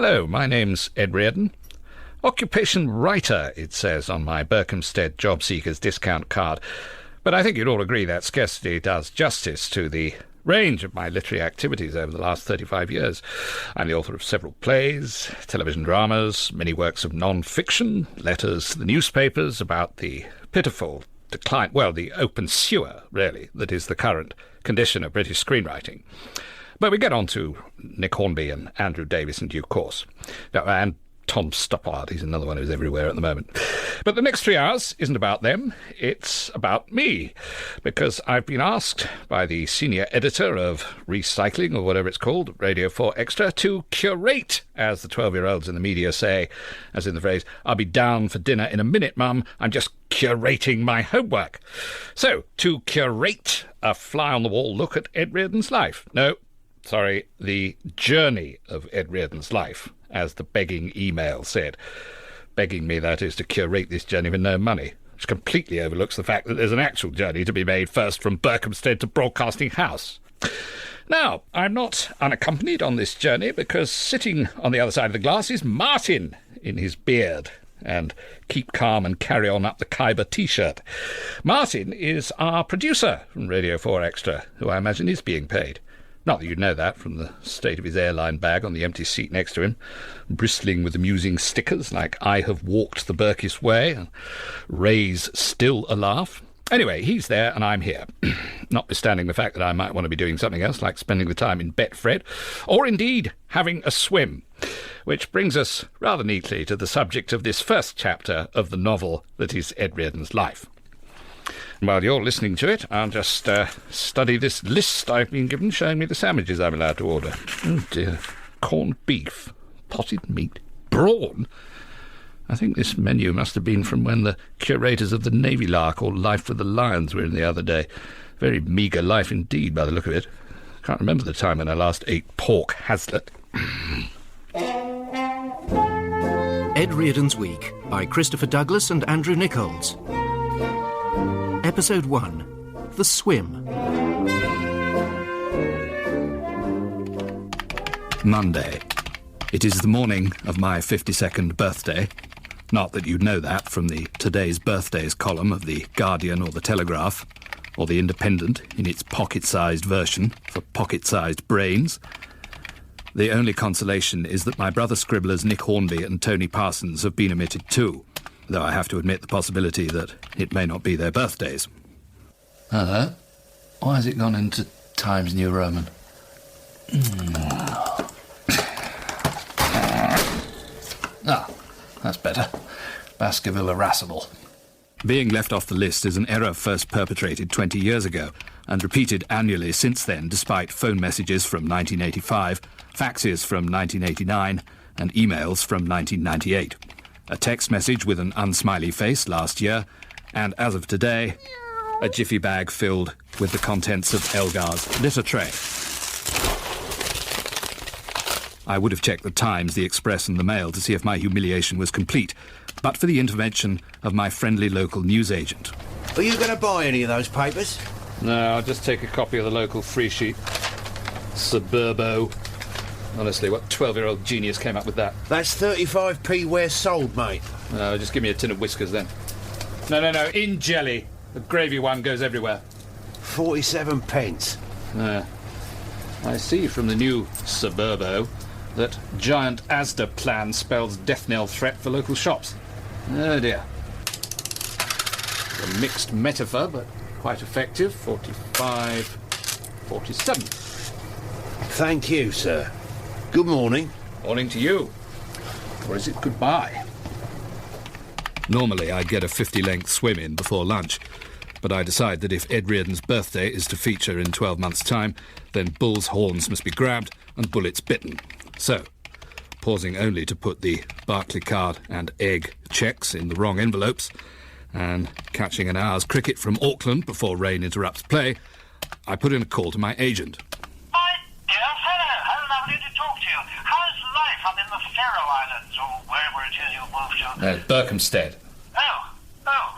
Hello, my name's Ed Reardon. Occupation writer, it says on my Berkhamsted job seekers discount card. But I think you'd all agree that scarcity does justice to the range of my literary activities over the last 35 years. I'm the author of several plays, television dramas, many works of non-fiction, letters to the newspapers about the pitiful decline, well, the open sewer, really, that is the current condition of British screenwriting. But we get on to Nick Hornby and Andrew Davies in due course. No, and Tom Stoppard, he's another one who's everywhere at the moment. But the next 3 hours isn't about them, it's about me, because I've been asked by the senior editor of Recycling, or whatever it's called, Radio 4 Extra, to curate, as the 12-year-olds in the media say, as in the phrase, "I'll be down for dinner in a minute, Mum, I'm just curating my homework." So, to curate a fly-on-the-wall look at Ed Reardon's life. No, sorry, the journey of Ed Reardon's life, as the begging email said. Begging me, that is, to curate this journey with no money, which completely overlooks the fact that there's an actual journey to be made first from Berkhamsted to Broadcasting House. Now, I'm not unaccompanied on this journey because sitting on the other side of the glass is Martin in his beard and keep calm and carry on up the Khyber T-shirt. Martin is our producer from Radio 4 Extra, who I imagine is being paid. Not that you'd know that from the state of his airline bag on the empty seat next to him, bristling with amusing stickers like "I have walked the Berkis way" and "Ray's still a laugh." Anyway, he's there and I'm here, notwithstanding the fact that I might want to be doing something else, like spending the time in Betfred, or indeed having a swim. Which brings us rather neatly to the subject of this first chapter of the novel that is Ed Reardon's life. While you're listening to it, I'll just study this list I've been given showing me the sandwiches I'm allowed to order. Oh dear. Corned beef, potted meat, brawn. I think this menu must have been from when the curators of the Navy Lark or Life with the Lions were in the other day. Very meagre life indeed, by the look of it. Can't remember the time when I last ate pork haslet. Ed Reardon's Week by Christopher Douglas and Andrew Nickolds. Episode 1. The Swim. Monday. It is the morning of my 52nd birthday. Not that you'd know that from the Today's Birthdays column of The Guardian or The Telegraph, or The Independent in its pocket-sized version for pocket-sized brains. The only consolation is that my brother scribblers Nick Hornby and Tony Parsons have been omitted too, though I have to admit the possibility that it may not be their birthdays. Hello? Why has it gone into Times New Roman? That's better. Baskerville irascible. Being left off the list is an error first perpetrated 20 years ago and repeated annually since then, despite phone messages from 1985, faxes from 1989 and emails from 1998. A text message with an unsmiley face last year, and as of today, a jiffy bag filled with the contents of Elgar's litter tray. I would have checked the Times, the Express and the Mail to see if my humiliation was complete, but for the intervention of my friendly local newsagent. Are you going to buy any of those papers? No, I'll just take a copy of the local free sheet. Suburbo. Honestly, what 12-year-old genius came up with that? That's 35p where sold, mate. No, just give me a tin of whiskers then. No, in jelly. The gravy one goes everywhere. 47 pence. I see from the new Suburbo that giant Asda plan spells death knell threat for local shops. Oh dear. A mixed metaphor, but quite effective. 45, 47. Thank you, sir. Good morning. Morning to you. Or is it goodbye? Normally I'd get a 50-length swim in before lunch, but I decide that if Ed Reardon's birthday is to feature in 12 months' time, then bull's horns must be grabbed and bullets bitten. So, pausing only to put the Barclaycard and egg cheques in the wrong envelopes, and catching an hour's cricket from Auckland before rain interrupts play, I put in a call to my agent. My dear fellow, how lovely to talk to you. How's life up in the Faroe Islands, or wherever it is you moved to? Berkhamsted. Well,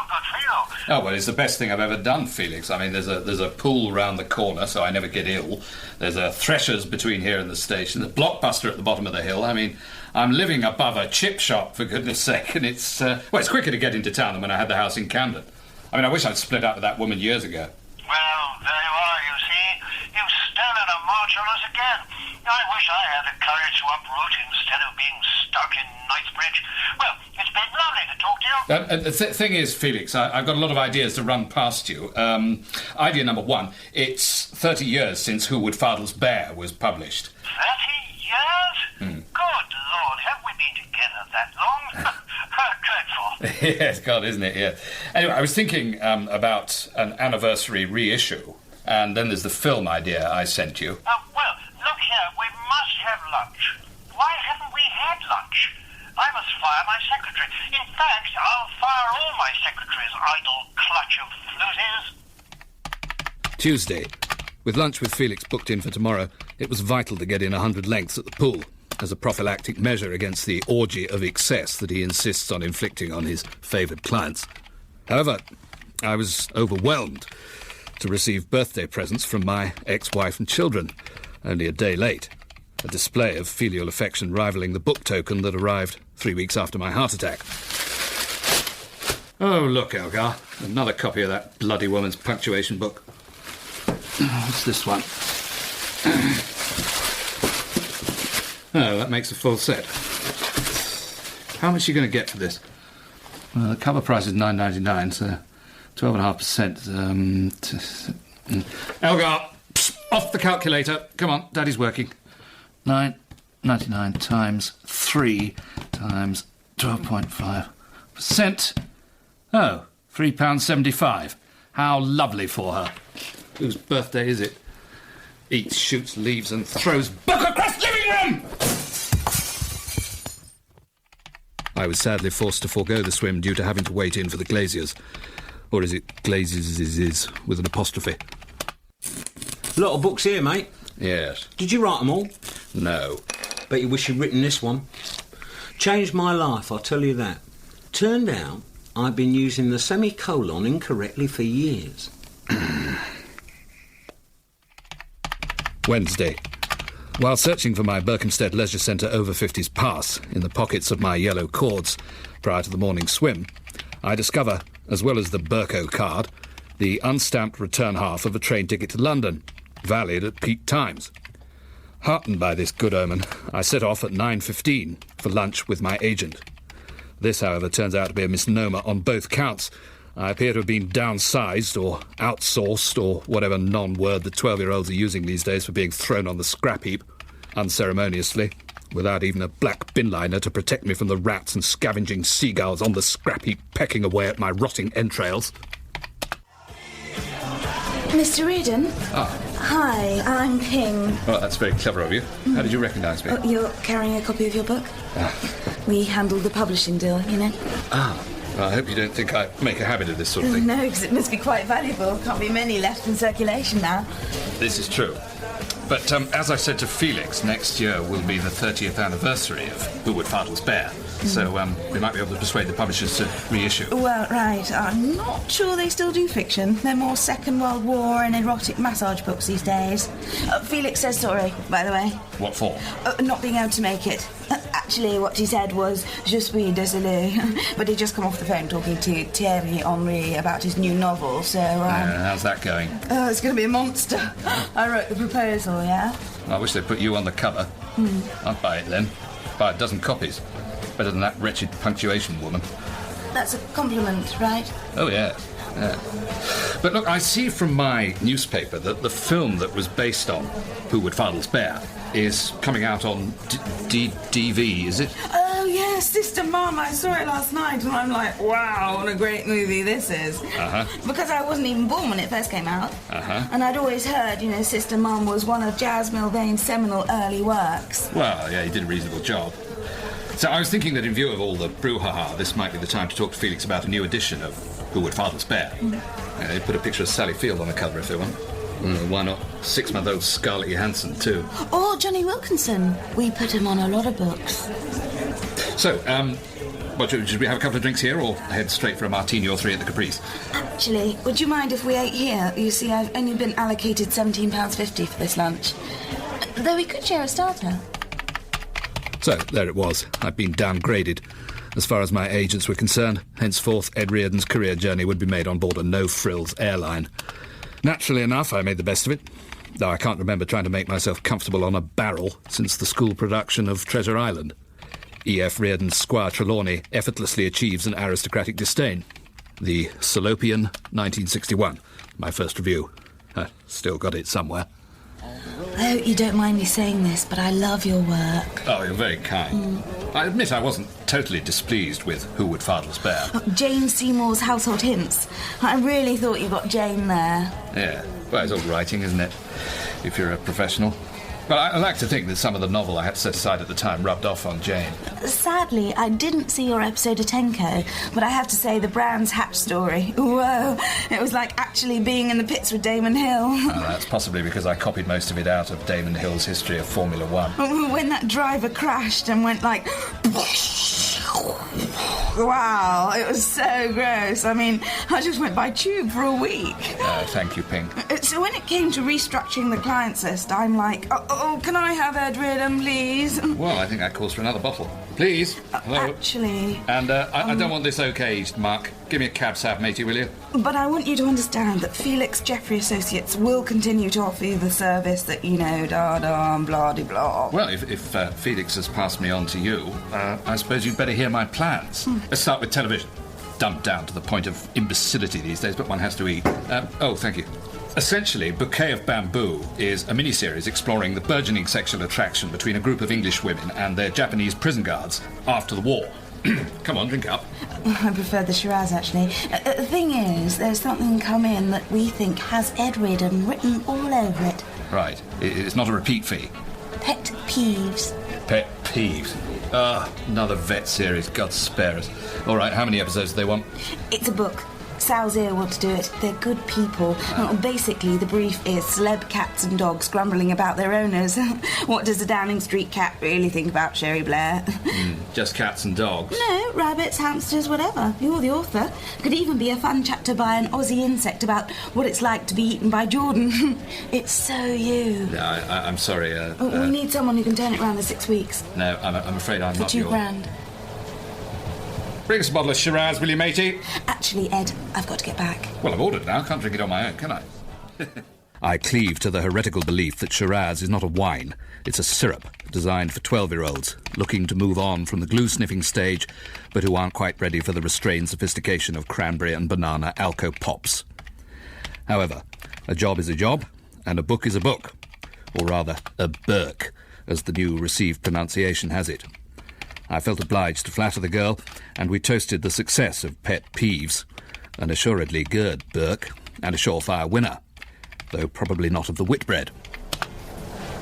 good for you. Oh, well, it's the best thing I've ever done, Felix. I mean, there's a pool round the corner, so I never get ill. There's a Thresher's between here and the station. The Blockbuster at the bottom of the hill. I mean, I'm living above a chip shop, for goodness sake, and it's quicker to get into town than when I had the house in Camden. I mean, I wish I'd split up with that woman years ago. Well, there you are, you see. You've stolen a march on us again. I wish I had the courage to uproot instead of being stuck in Knightsbridge. Well, it's been lovely to talk to you. The thing is, Felix, I've got a lot of ideas to run past you. Idea number one, it's 30 years since Who Would Fardels Bear was published. 30 years? Good Lord, have we been together that long? Dreadful. Yes, God, isn't it? Yeah. Anyway, I was thinking about an anniversary reissue, and then there's the film idea I sent you. Well, look here, we must have lunch. Why haven't we had lunch? I must fire my secretary. In fact, I'll fire all my secretaries, idle clutch of floozies. Tuesday. With lunch with Felix booked in for tomorrow, it was vital to get in 100 lengths at the pool, as a prophylactic measure against the orgy of excess that he insists on inflicting on his favoured clients. However, I was overwhelmed to receive birthday presents from my ex-wife and children, only a day late. A display of filial affection rivalling the book token that arrived 3 weeks after my heart attack. Oh, look, Elgar, another copy of that bloody woman's punctuation book. What's this one? Oh, that makes a full set. How much are you going to get for this? Well, the cover price is $9.99, so 12.5%. Elgar, psst, off the calculator. Come on, Daddy's working. $9.99 times 3 times 12.5%. Oh, £3.75. How lovely for her. Whose birthday is it? Eats, shoots, leaves and throws book across living room! I was sadly forced to forego the swim due to having to wait in for the glaziers. Or is it glazes with an apostrophe? A lot of books here, mate. Yes. Did you write them all? No. Bet you wish you'd written this one. Changed my life, I'll tell you that. Turned out I've been using the semicolon incorrectly for years. Wednesday. While searching for my Berkhamsted Leisure Centre over 50s pass in the pockets of my yellow cords prior to the morning swim, I discover, as well as the Berko card, the unstamped return half of a train ticket to London, valid at peak times. Heartened by this good omen, I set off at 9:15 for lunch with my agent. This, however, turns out to be a misnomer on both counts. I appear to have been downsized or outsourced or whatever non-word the 12-year-olds are using these days for being thrown on the scrap heap, unceremoniously, without even a black bin liner to protect me from the rats and scavenging seagulls on the scrap heap pecking away at my rotting entrails. Mr. Reardon? Ah. Hi, I'm Ping. Well, that's very clever of you. How did you recognise me? Oh, you're carrying a copy of your book? We handled the publishing deal, you know. Well, I hope you don't think I make a habit of this sort of thing. No, because it must be quite valuable. Can't be many left in circulation now. This is true. But as I said to Felix, next year will be the 30th anniversary of Who Would Fardels Bear. So we might be able to persuade the publishers to reissue. Well, right. I'm not sure they still do fiction. They're more Second World War and erotic massage books these days. Felix says sorry, by the way. What for? Not being able to make it. Actually, what he said was, je suis désolé. But he'd just come off the phone talking to Thierry Henry about his new novel, so... how's that going? Oh, it's going to be a monster. I wrote the proposal, yeah? I wish they'd put you on the cover. I'd buy it then. Buy a dozen copies. Better than that wretched punctuation woman. That's a compliment, right? Oh, yeah. But look, I see from my newspaper that the film that was based on Who Would Fardels Bear is coming out on DV, is it? Oh, yes, Sister Mum. I saw it last night and I'm like, wow, what a great movie this is. Because I wasn't even born when it first came out. And I'd always heard, Sister Mum was one of Jaz Milvane's seminal early works. Well, yeah, he did a reasonable job. So I was thinking that in view of all the brouhaha, this might be the time to talk to Felix about a new edition of Who Would Fardels Bear. They put a picture of Sally Field on the cover if they want. Why not 6-month-old Scarlett Johansson, too? Or Johnny Wilkinson. We put him on a lot of books. So, What, should we have a couple of drinks here or head straight for a martini or three at the Caprice? Actually, would you mind if we ate here? You see, I've only been allocated £17.50 for this lunch. Though we could share a starter. So, there it was. I'd been downgraded. As far as my agents were concerned, henceforth Ed Reardon's career journey would be made on board a no-frills airline. Naturally enough, I made the best of it, though I can't remember trying to make myself comfortable on a barrel since the school production of Treasure Island. E.F. Reardon's Squire Trelawney effortlessly achieves an aristocratic disdain. The Salopian, 1961. My first review. Still got it somewhere. I hope you don't mind me saying this, but I love your work. Oh, you're very kind. I admit I wasn't totally displeased with Who Would Fardels Bear. Jane Seymour's Household Hints. I really thought you got Jane there. Yeah, well, it's all writing, isn't it? If you're a professional. But I like to think that some of the novel I had to set aside at the time rubbed off on Jane. Sadly, I didn't see your episode of Tenko, but I have to say the Brands Hatch story. Whoa, it was like actually being in the pits with Damon Hill. That's possibly because I copied most of it out of Damon Hill's history of Formula One. When that driver crashed and went like... Wow, it was so gross. I mean, I just went by tube for a week. Thank you, Ping. So when it came to restructuring the clients list, I'm like, can I have Ed Reardon, please? Well, I think that calls for another bottle. Please. Hello. Actually... And I don't want this okayed, Mark. Give me a cab sab, matey, will you? But I want you to understand that Felix Jeffrey Associates will continue to offer you the service that, you know, da-da, blah-de-blah. Well, if Felix has passed me on to you, I suppose you'd better hear my plans. Let's start with television. Dumbed down to the point of imbecility these days, but one has to eat. Thank you. Essentially, Bouquet of Bamboo is a miniseries exploring the burgeoning sexual attraction between a group of English women and their Japanese prison guards after the war. Come on, drink up. I prefer the Shiraz, actually. The thing is, there's something come in that we think has Ed Reardon written all over it. Right. It's not a repeat fee. Pet peeves. Pet peeves. Another vet series. God spare us. All right, how many episodes do they want? It's a book. Sal's here want to do it. They're good people. Basically, the brief is celeb cats and dogs grumbling about their owners. What does a Downing Street cat really think about Sherry Blair? Just cats and dogs? No, rabbits, hamsters, whatever. You're the author. Could even be a fun chapter by an Aussie insect about what it's like to be eaten by Jordan. It's so you. Yeah, I'm sorry. We need someone who can turn it around in 6 weeks. No, I'm afraid I'm not your... For £2,000. Bring us a bottle of Shiraz, will you, matey? Actually, Ed, I've got to get back. Well, I've ordered now. Can't drink it on my own, can I? I cleave to the heretical belief that Shiraz is not a wine. It's a syrup designed for 12-year-olds looking to move on from the glue-sniffing stage, but who aren't quite ready for the restrained sophistication of cranberry and banana Alco Pops. However, a job is a job, and a book is a book. Or rather, a Burk, as the new received pronunciation has it. I felt obliged to flatter the girl, and we toasted the success of Pet Peeves, an assuredly good Burke, and a surefire winner, though probably not of the Whitbread.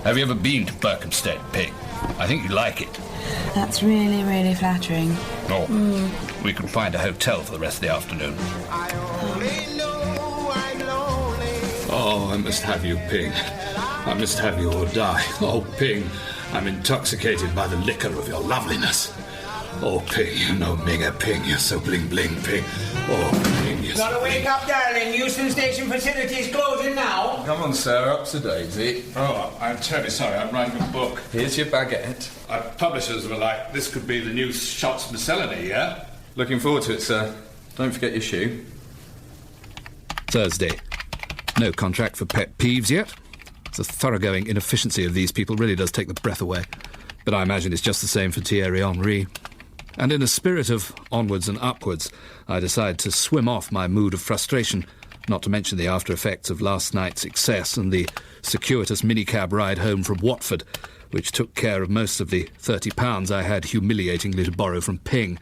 Have you ever been to Berkhamsted, Pig? I think you'd like it. That's really, really flattering. We could find a hotel for the rest of the afternoon. Oh, I must have you, Ping. I must have you or die. Oh, Ping, I'm intoxicated by the liquor of your loveliness. Oh, Ping, you know Minga, Ping, you're so bling-bling, Ping. Oh, Ping, you're Gotta wake up, darling. Euston Station facilities closing now. Come on, sir, up to Daisy. Oh, I'm terribly sorry, I'm writing a book. Here's your baguette. Our publishers were like, this could be the new Shots Miscellany, yeah? Looking forward to it, sir. Don't forget your shoe. Thursday. No contract for Pet Peeves yet. The thoroughgoing inefficiency of these people really does take the breath away. But I imagine it's just the same for Thierry Henry. And in a spirit of onwards and upwards, I decide to swim off my mood of frustration, not to mention the after effects of last night's excess and the circuitous minicab ride home from Watford, which took care of most of the £30 I had humiliatingly to borrow from Ping.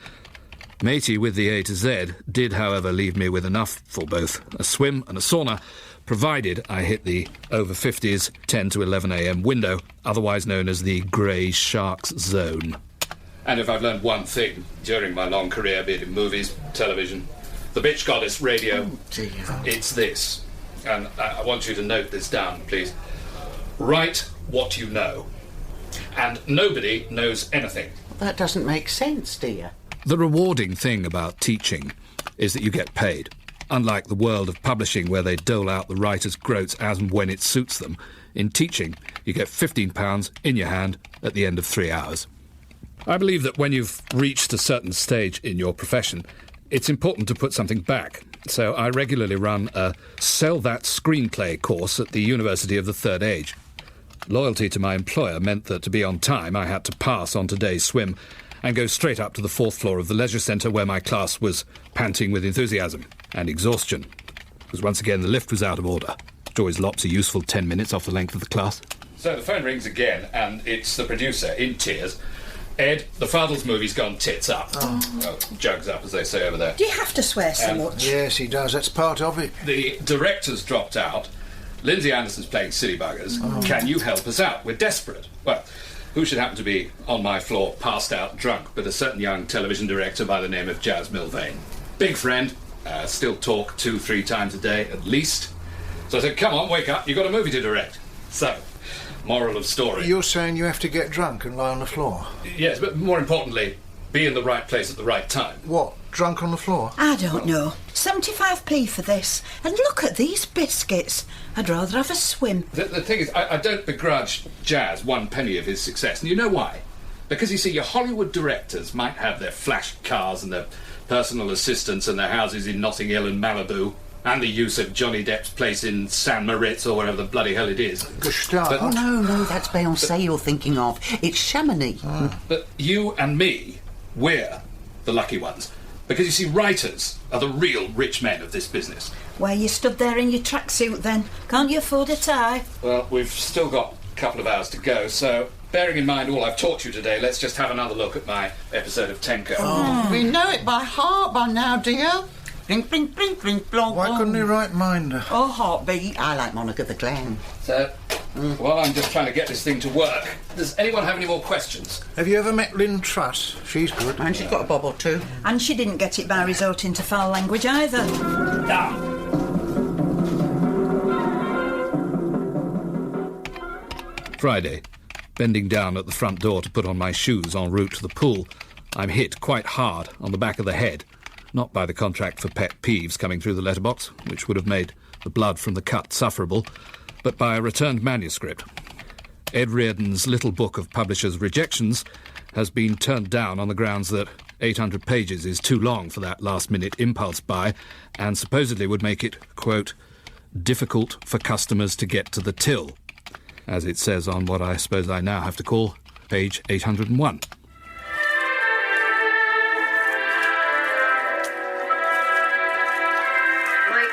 Matey with the A to Z did, however, leave me with enough for both a swim and a sauna, provided I hit the over 50s 10 to 11 a.m. window, otherwise known as the Grey Sharks Zone. And if I've learned one thing during my long career, be it in movies, television, the bitch goddess radio, it's this. And I want you to note this down, please. Write what you know. And nobody knows anything. That doesn't make sense, dear. The rewarding thing about teaching is that you get paid. Unlike the world of publishing where they dole out the writer's groats as and when it suits them, in teaching you get £15 in your hand at the end of 3 hours. I believe that when you've reached a certain stage in your profession, it's important to put something back. So I regularly run a Sell That Screenplay course at the University of the Third Age. Loyalty to my employer meant that to be on time I had to pass on today's swim and go straight up to the 4th floor of the leisure centre where my class was panting with enthusiasm and exhaustion. Because once again the lift was out of order, which always lops a useful 10 minutes off the length of the class. So the phone rings again, and it's the producer, in tears. Ed, the Fardels movie's gone tits up. Well, jugs up, as they say over there. Do you have to swear so much? Yes, he does. That's part of it. The director's dropped out. Lindsay Anderson's playing silly buggers. Can you help us out? We're desperate. Well, who should happen to be on my floor, passed out, drunk, but a certain young television director by the name of Jaz Milvane. Big friend, still talk 2-3 times a day, at least. So I said, come on, wake up, you've got a movie to direct. So, moral of story. You're saying you have to get drunk and lie on the floor? Yes, but more importantly, be in the right place at the right time. What, drunk on the floor? I don't know. 75p for this. And look at these biscuits. I'd rather have a swim. The thing is, I don't begrudge Jaz 1 penny of his success. And you know why? Because, you see, your Hollywood directors might have their flash cars and their personal assistants and their houses in Notting Hill and Malibu, and the use of Johnny Depp's place in San Moritz or wherever the bloody hell it is. Gustave. Oh, no, that's Beyoncé you're thinking of. It's Chamonix. But you and me, we're the lucky ones. Because, you see, writers are the real rich men of this business. Where you stood there in your tracksuit then? Can't you afford a tie? Well, we've still got a couple of hours to go, so bearing in mind all I've taught you today, let's just have another look at my episode of Tenko. We know it by heart by now, dear. Blink, blink, blink, blink, blonk. Why couldn't he write Minder? Oh, heartbeat. I like Monica the Clown. So, while I'm just trying to get this thing to work, does anyone have any more questions? Have you ever met Lynn Truss? She's good. And she's got a bob or two. And she didn't get it by resorting to foul language either. Friday. Bending down at the front door to put on my shoes en route to the pool, I'm hit quite hard on the back of the head. Not by the contract for pet peeves coming through the letterbox, which would have made the blood from the cut sufferable, but by a returned manuscript. Ed Reardon's little book of publishers' rejections has been turned down on the grounds that 800 pages is too long for that last-minute impulse buy and supposedly would make it, quote, difficult for customers to get to the till, as it says on what I suppose I now have to call page 801.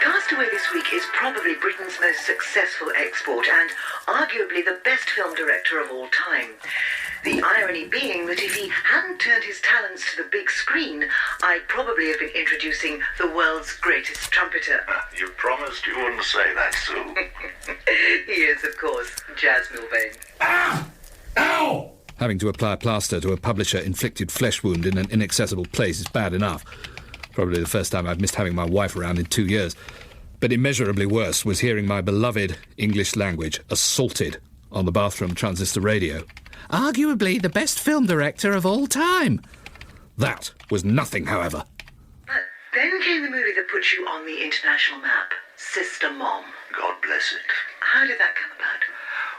Castaway this week is probably Britain's most successful export and arguably the best film director of all time. The irony being that if he hadn't turned his talents to the big screen, I'd probably have been introducing the world's greatest trumpeter. You promised you wouldn't say that, Sue. He is, of course, Jaz Milvane. Ah! Ow! Having to apply plaster to a publisher-inflicted flesh wound in an inaccessible place is bad enough. Probably the first time I've missed having my wife around in 2 years. But immeasurably worse was hearing my beloved English language assaulted on the bathroom transistor radio. Arguably the best film director of all time. That was nothing, however. But then came the movie that put you on the international map, Sister Mom. God bless it. How did that come about?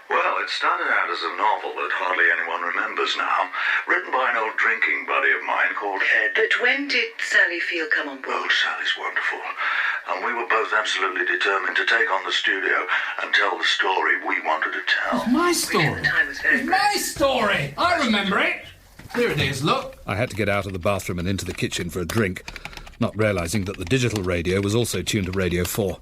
Well, it started out as a novel that hardly anyone remembers now, written by an old drinking buddy of mine called Ed. But when did Sally Field come on board? Oh, Sally's wonderful. And we were both absolutely determined to take on the studio and tell the story we wanted to tell. It's my story. It's my story. I remember it. Here it is, look. I had to get out of the bathroom and into the kitchen for a drink, not realising that the digital radio was also tuned to Radio 4,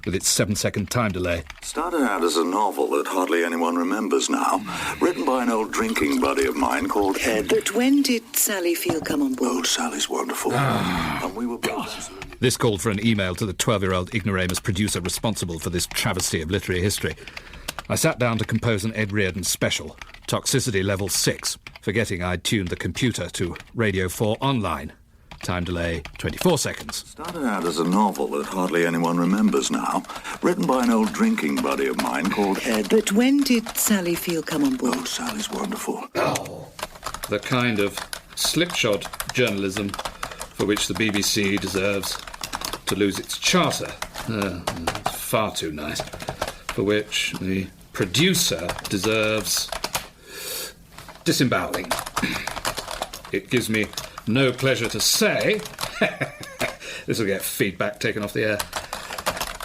with its 7-second time delay. Started out as a novel that hardly anyone remembers now, written by an old drinking buddy of mine called Ed. But when did Sally Field come on board? Oh, Sally's wonderful. And we were both... This called for an email to the 12-year-old ignoramus producer responsible for this travesty of literary history. I sat down to compose an Ed Reardon special, Toxicity Level 6, forgetting I'd tuned the computer to Radio 4 online. Time delay, 24 seconds. Started out as a novel that hardly anyone remembers now, written by an old drinking buddy of mine called Ed. But when did Sally Field come on board? Oh, Sally's wonderful. Oh. The kind of slipshod journalism for which the BBC deserves to lose its charter. It's far too nice. For which the producer deserves disemboweling. It gives me no pleasure to say this will get feedback taken off the air.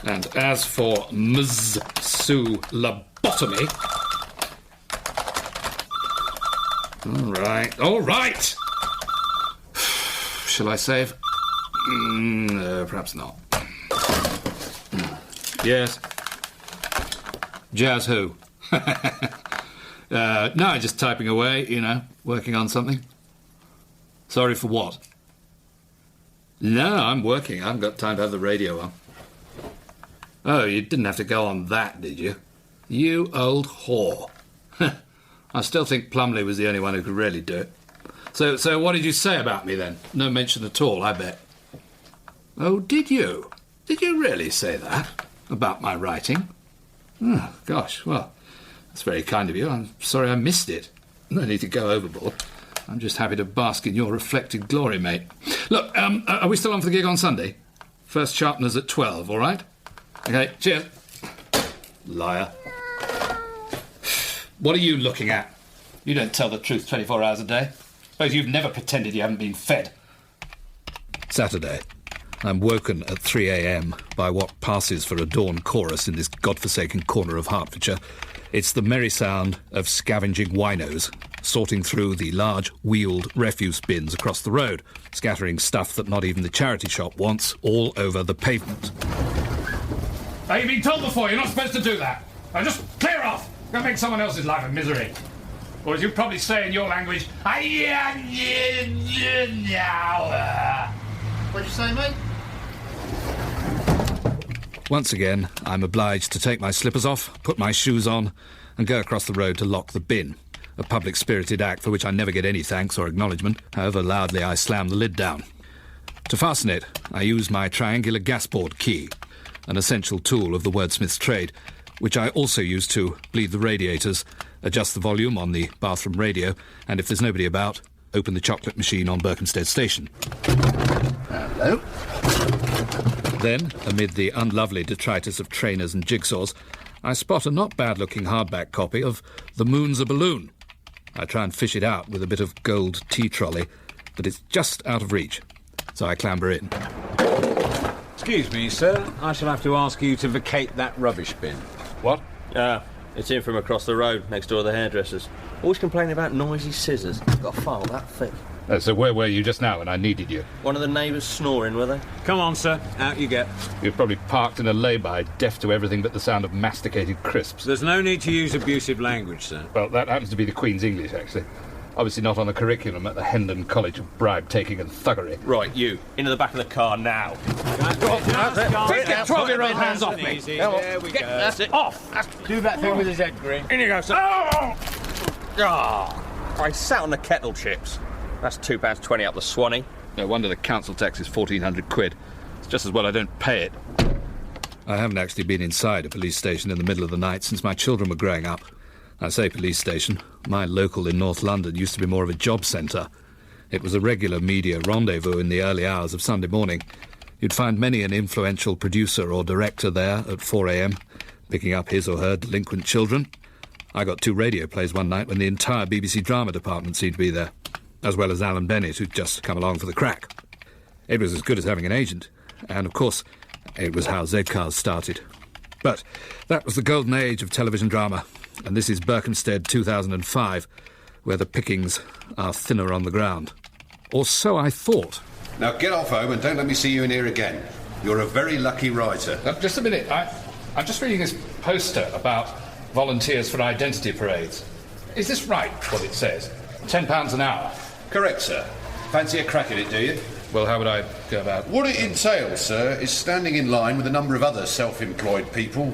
And as for Ms. Sue Lobotomy... All right! Shall I save? Perhaps not. Yes? Jaz who? No, just typing away, working on something. Sorry for what? No, I'm working. I haven't got time to have the radio on. Oh, you didn't have to go on that, did you? You old whore. I still think Plumley was the only one who could really do it. So what did you say about me, then? No mention at all, I bet. Oh, did you? Did you really say that? About my writing? Oh, gosh, well, that's very kind of you. I'm sorry I missed it. No need to go overboard. I'm just happy to bask in your reflected glory, mate. Look, are we still on for the gig on Sunday? First sharpeners at 12, all right? OK, cheers. Liar. What are you looking at? You don't tell the truth 24 hours a day. Suppose you've never pretended you haven't been fed. Saturday. I'm woken at 3 a.m. by what passes for a dawn chorus in this godforsaken corner of Hertfordshire. It's the merry sound of scavenging winos sorting through the large wheeled refuse bins across the road, scattering stuff that not even the charity shop wants all over the pavement. Now, you've been told before, you're not supposed to do that. Now, just clear off. Go make someone else's life a misery. Or as you probably say in your language, What'd you say, mate? Once again, I'm obliged to take my slippers off, put my shoes on, and go across the road to lock the bin. A public-spirited act for which I never get any thanks or acknowledgement, however loudly I slam the lid down. To fasten it, I use my triangular gasport key, an essential tool of the wordsmith's trade, which I also use to bleed the radiators, adjust the volume on the bathroom radio, and if there's nobody about, open the chocolate machine on Berkhamsted Station. Hello? Then, amid the unlovely detritus of trainers and jigsaws, I spot a not bad-looking hardback copy of The Moon's a Balloon. I try and fish it out with a bit of gold tea trolley, but it's just out of reach, so I clamber in. Excuse me, sir. I shall have to ask you to vacate that rubbish bin. What? It's in from across the road, next door to the hairdressers. Always complaining about noisy scissors. Got a file that thick. So where were you just now when I needed you? One of the neighbours snoring, were they? Come on, sir. Out you get. You're probably parked in a lay-by, deaf to everything but the sound of masticated crisps. There's no need to use abusive language, sir. Well, that happens to be the Queen's English, actually. Obviously not on the curriculum at the Hendon College of Bribe-Taking and Thuggery. Right, you. Into the back of the car now. Get 12-year-old hands off me. There we go. That's it. Off. Do that thing with his head, Green. In you go, sir. I sat on the kettle chips. That's £2.20 up the Swanee. No wonder the council tax is £1,400. It's just as well I don't pay it. I haven't actually been inside a police station in the middle of the night since my children were growing up. I say police station. My local in North London used to be more of a job centre. It was a regular media rendezvous in the early hours of Sunday morning. You'd find many an influential producer or director there at 4 a.m, picking up his or her delinquent children. I got 2 radio plays one night when the entire BBC drama department seemed to be there, as well as Alan Bennett, who'd just come along for the crack. It was as good as having an agent, and of course, it was how Z-Cars started. But that was the golden age of television drama, and this is Berkhamsted 2005, where the pickings are thinner on the ground. Or so I thought. Now get off home and don't let me see you in here again. You're a very lucky writer. Just a minute. I'm just reading this poster about volunteers for identity parades. Is this right, what it says? £10 an hour? Correct, sir. Fancy a crack at it, do you? Well, how would I go about? What it entails, sir, is standing in line with a number of other self-employed people,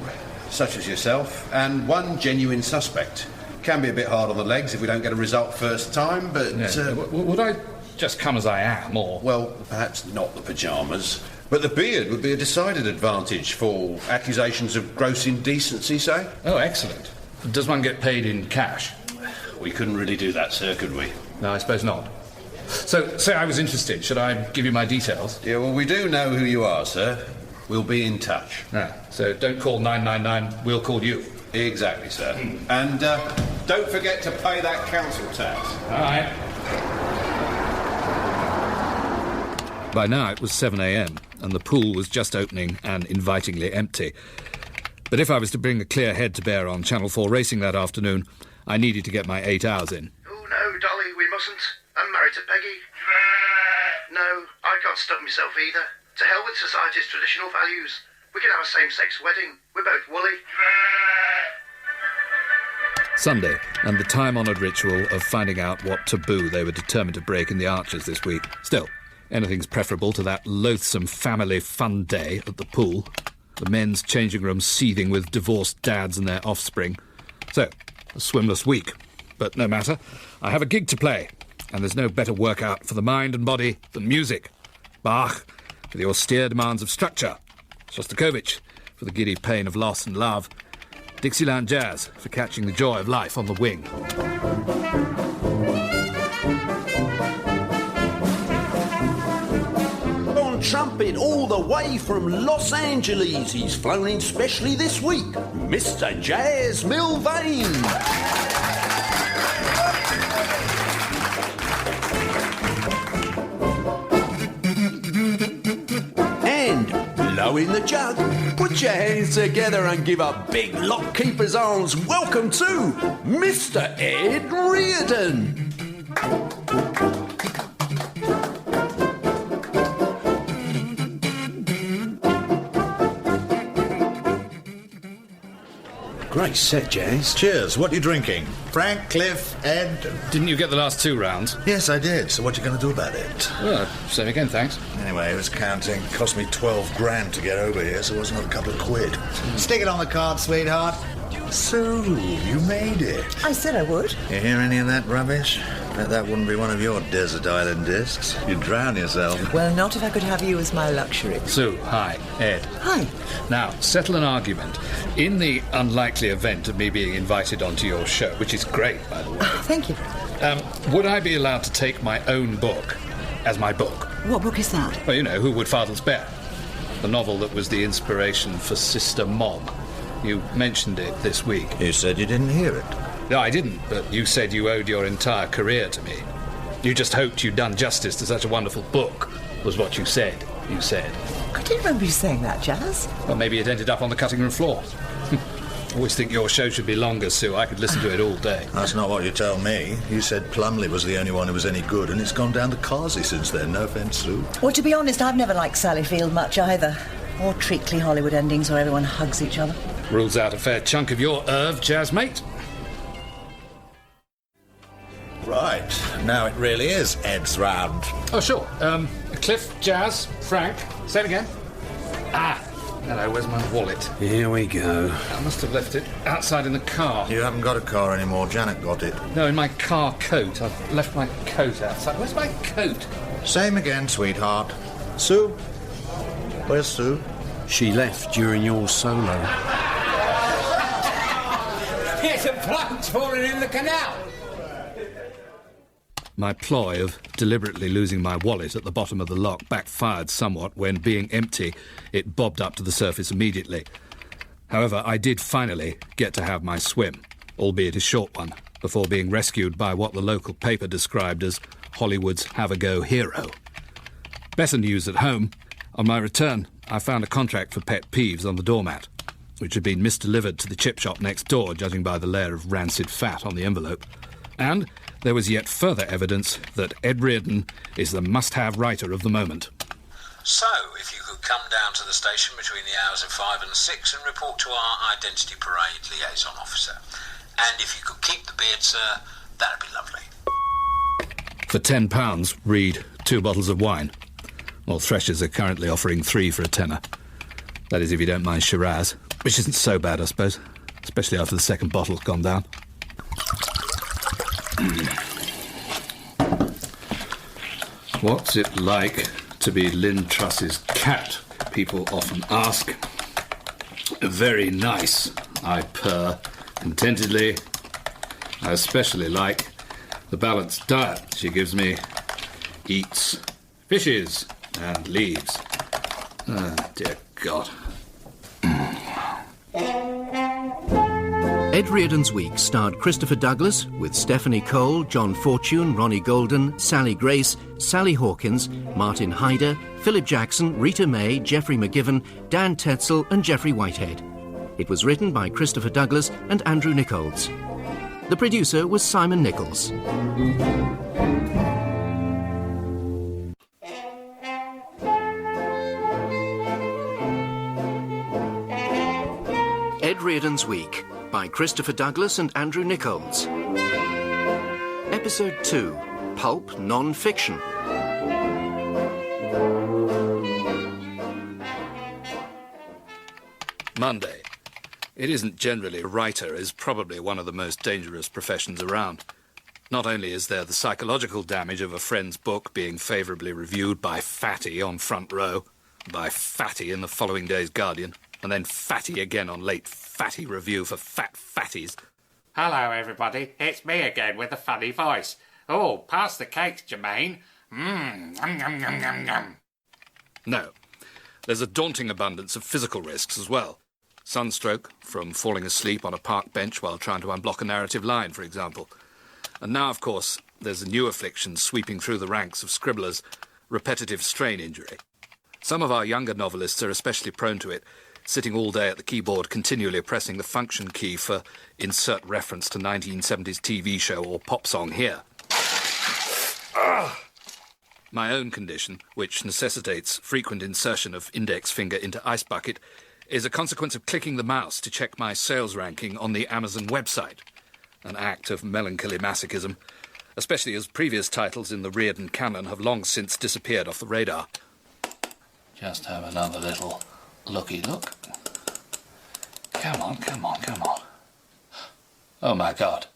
such as yourself, and one genuine suspect. Can be a bit hard on the legs if we don't get a result first time, but... Yeah. Would I just come as I am, or...? Well, perhaps not the pyjamas, but the beard would be a decided advantage for accusations of gross indecency, say. Oh, excellent. Does one get paid in cash? We couldn't really do that, sir, could we? No, I suppose not. So, say I was interested. Should I give you my details? Yeah, well, we do know who you are, sir. We'll be in touch. Ah, so don't call 999, we'll call you. Exactly, sir. And don't forget to pay that council tax. All right. By now it was 7 a.m, and the pool was just opening and invitingly empty. But if I was to bring a clear head to bear on Channel 4 racing that afternoon, I needed to get my 8 hours in. Oh, no, Dolly, we mustn't. I'm married to Peggy. No, I can't stop myself either. To hell with society's traditional values. We can have a same-sex wedding. We're both woolly. Sunday, and the time-honoured ritual of finding out what taboo they were determined to break in the Archers this week. Still, anything's preferable to that loathsome family fun day at the pool. The men's changing room seething with divorced dads and their offspring. So, a swimless week. But no matter, I have a gig to play, and there's no better workout for the mind and body than music. Bach for the austere demands of structure. Shostakovich for the giddy pain of loss and love. Dixieland Jazz for catching the joy of life on the wing. On trumpet all the way from Los Angeles, he's flown in specially this week, Mr. Jaz Milvane. Blow in the jug. Put your hands together and give a big lockkeeper's arms welcome to Mr. Ed Reardon. Great set, Jaz. Cheers. What are you drinking? Frank, Cliff, Ed? Didn't you get the last 2 rounds? Yes, I did. So what are you going to do about it? Well, same again, thanks. Anyway, it was counting. Cost me 12 grand to get over here, so it wasn't a couple of quid. Stick it on the card, sweetheart. So, you made it. I said I would. You hear any of that rubbish? Bet that wouldn't be one of your desert island discs. You'd drown yourself. Well, not if I could have you as my luxury. Sue, hi. Ed. Hi. Now, settle an argument. In the unlikely event of me being invited onto your show, which is great, by the way. Thank you. Would I be allowed to take my own book as my book? What book is that? Well, you know, Who Would Fardels Bear? The novel that was the inspiration for Sister Mom. You mentioned it this week. You said you didn't hear it. No, I didn't, but you said you owed your entire career to me. You just hoped you'd done justice to such a wonderful book, was what you said. You said. I didn't remember you saying that, Jaz. Well, maybe it ended up on the cutting room floor. Always think your show should be longer, Sue. I could listen to it all day. That's not what you told me. You said Plumley was the only one who was any good, and it's gone down to Carsey since then. No offence, Sue. Well, to be honest, I've never liked Sally Field much either. Or treacly Hollywood endings where everyone hugs each other. Rules out a fair chunk of your Jazz, mate. Right. Now it really is Ed's round. Oh, sure. Cliff, Jazz, Frank. Say it again. Ah, hello, where's my wallet? Here we go. I must have left it outside in the car. You haven't got a car anymore. Janet got it. No, in my car coat. I've left my coat outside. Where's my coat? Same again, sweetheart. Sue? Where's Sue? She left during your solo. There's a plugs falling in the canal. My ploy of deliberately losing my wallet at the bottom of the lock backfired somewhat when, being empty, it bobbed up to the surface immediately. However, I did finally get to have my swim, albeit a short one, before being rescued by what the local paper described as Hollywood's have-a-go hero. Better news at home. On my return, I found a contract for pet peeves on the doormat, which had been misdelivered to the chip shop next door, judging by the layer of rancid fat on the envelope. And there was yet further evidence that Ed Reardon is the must-have writer of the moment. So, if you could come down to the station between the hours of 5 and 6 and report to our Identity Parade liaison officer. And if you could keep the beard, sir, that'd be lovely. For £10, read 2 bottles of wine. Well, Threshers are currently offering 3 for a tenner. That is, if you don't mind Shiraz, which isn't so bad, I suppose, especially after the second bottle's gone down. What's it like to be Lynn Truss's cat? People often ask. Very nice, I purr contentedly. I especially like the balanced diet she gives me eats, fishes, and leaves. Oh, dear God. Ed Reardon's Week starred Christopher Douglas with Stephanie Cole, John Fortune, Ronnie Golden, Sally Grace, Sally Hawkins, Martin Hyder, Philip Jackson, Rita May, Geoffrey McGivern, Dan Tetzel and Geoffrey Whitehead. It was written by Christopher Douglas and Andrew Nickolds. The producer was Simon Nickolls. Ed Reardon's Week by Christopher Douglas and Andrew Nickolds. Episode 2, Pulp Non-Fiction. Monday. It isn't generally. A writer is probably one of the most dangerous professions around. Not only is there the psychological damage of a friend's book being favourably reviewed by Fatty on Front Row, by Fatty in the following day's Guardian, and then Fatty again on late Fatty review for Fat Fatties. Hello, everybody. It's me again with a funny voice. Oh, pass the cakes, Jermaine. Yum, yum, yum, yum, yum. No. There's a daunting abundance of physical risks as well. Sunstroke, from falling asleep on a park bench while trying to unblock a narrative line, for example. And now, of course, there's a new affliction sweeping through the ranks of scribblers, repetitive strain injury. Some of our younger novelists are especially prone to it, sitting all day at the keyboard continually pressing the function key for insert reference to 1970s TV show or pop song here. My own condition, which necessitates frequent insertion of index finger into ice bucket, is a consequence of clicking the mouse to check my sales ranking on the Amazon website. An act of melancholy masochism, especially as previous titles in the Reardon canon have long since disappeared off the radar. Just have another little looky look. Come on, come on, come on. Oh, my God.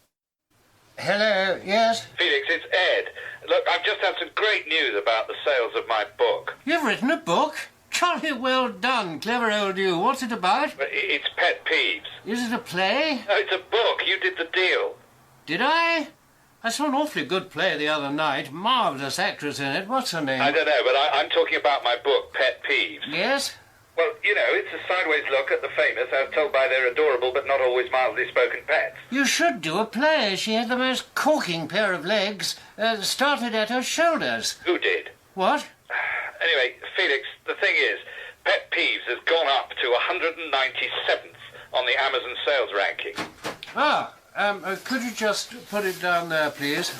Hello, yes? Felix, it's Ed. Look, I've just had some great news about the sales of my book. You've written a book? Jolly well done, clever old you. What's it about? It's Pet Peeves. Is it a play? No, it's a book. You did the deal. Did I? I saw an awfully good play the other night. Marvellous actress in it. What's her name? I don't know, but I'm talking about my book, Pet Peeves. Yes? Well, you know, it's a sideways look at the famous as told by their adorable but not always mildly spoken pets. You should do a play. She had the most corking pair of legs. Started at her shoulders. Who did? What? Anyway, Felix, the thing is, Pet Peeves has gone up to 197th on the Amazon sales ranking. Could you just put it down there, please?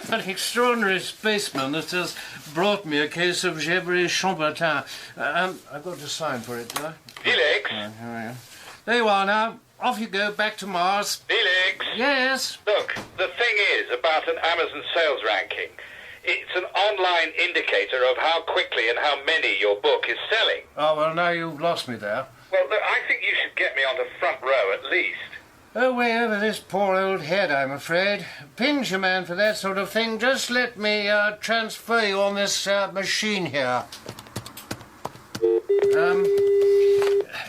An extraordinary spaceman that has brought me a case of Gevrey Chambertin. I've got to sign for it, do I? Felix! Here we are. There you are now. Off you go, back to Mars. Felix! Yes? Look, the thing is about an Amazon sales ranking. It's an online indicator of how quickly and how many your book is selling. Oh, well, now you've lost me there. Well, look, I think you should get me onto Front Row at least. Oh, way over this poor old head, I'm afraid. Pinch a man for that sort of thing. Just let me transfer you on this machine here.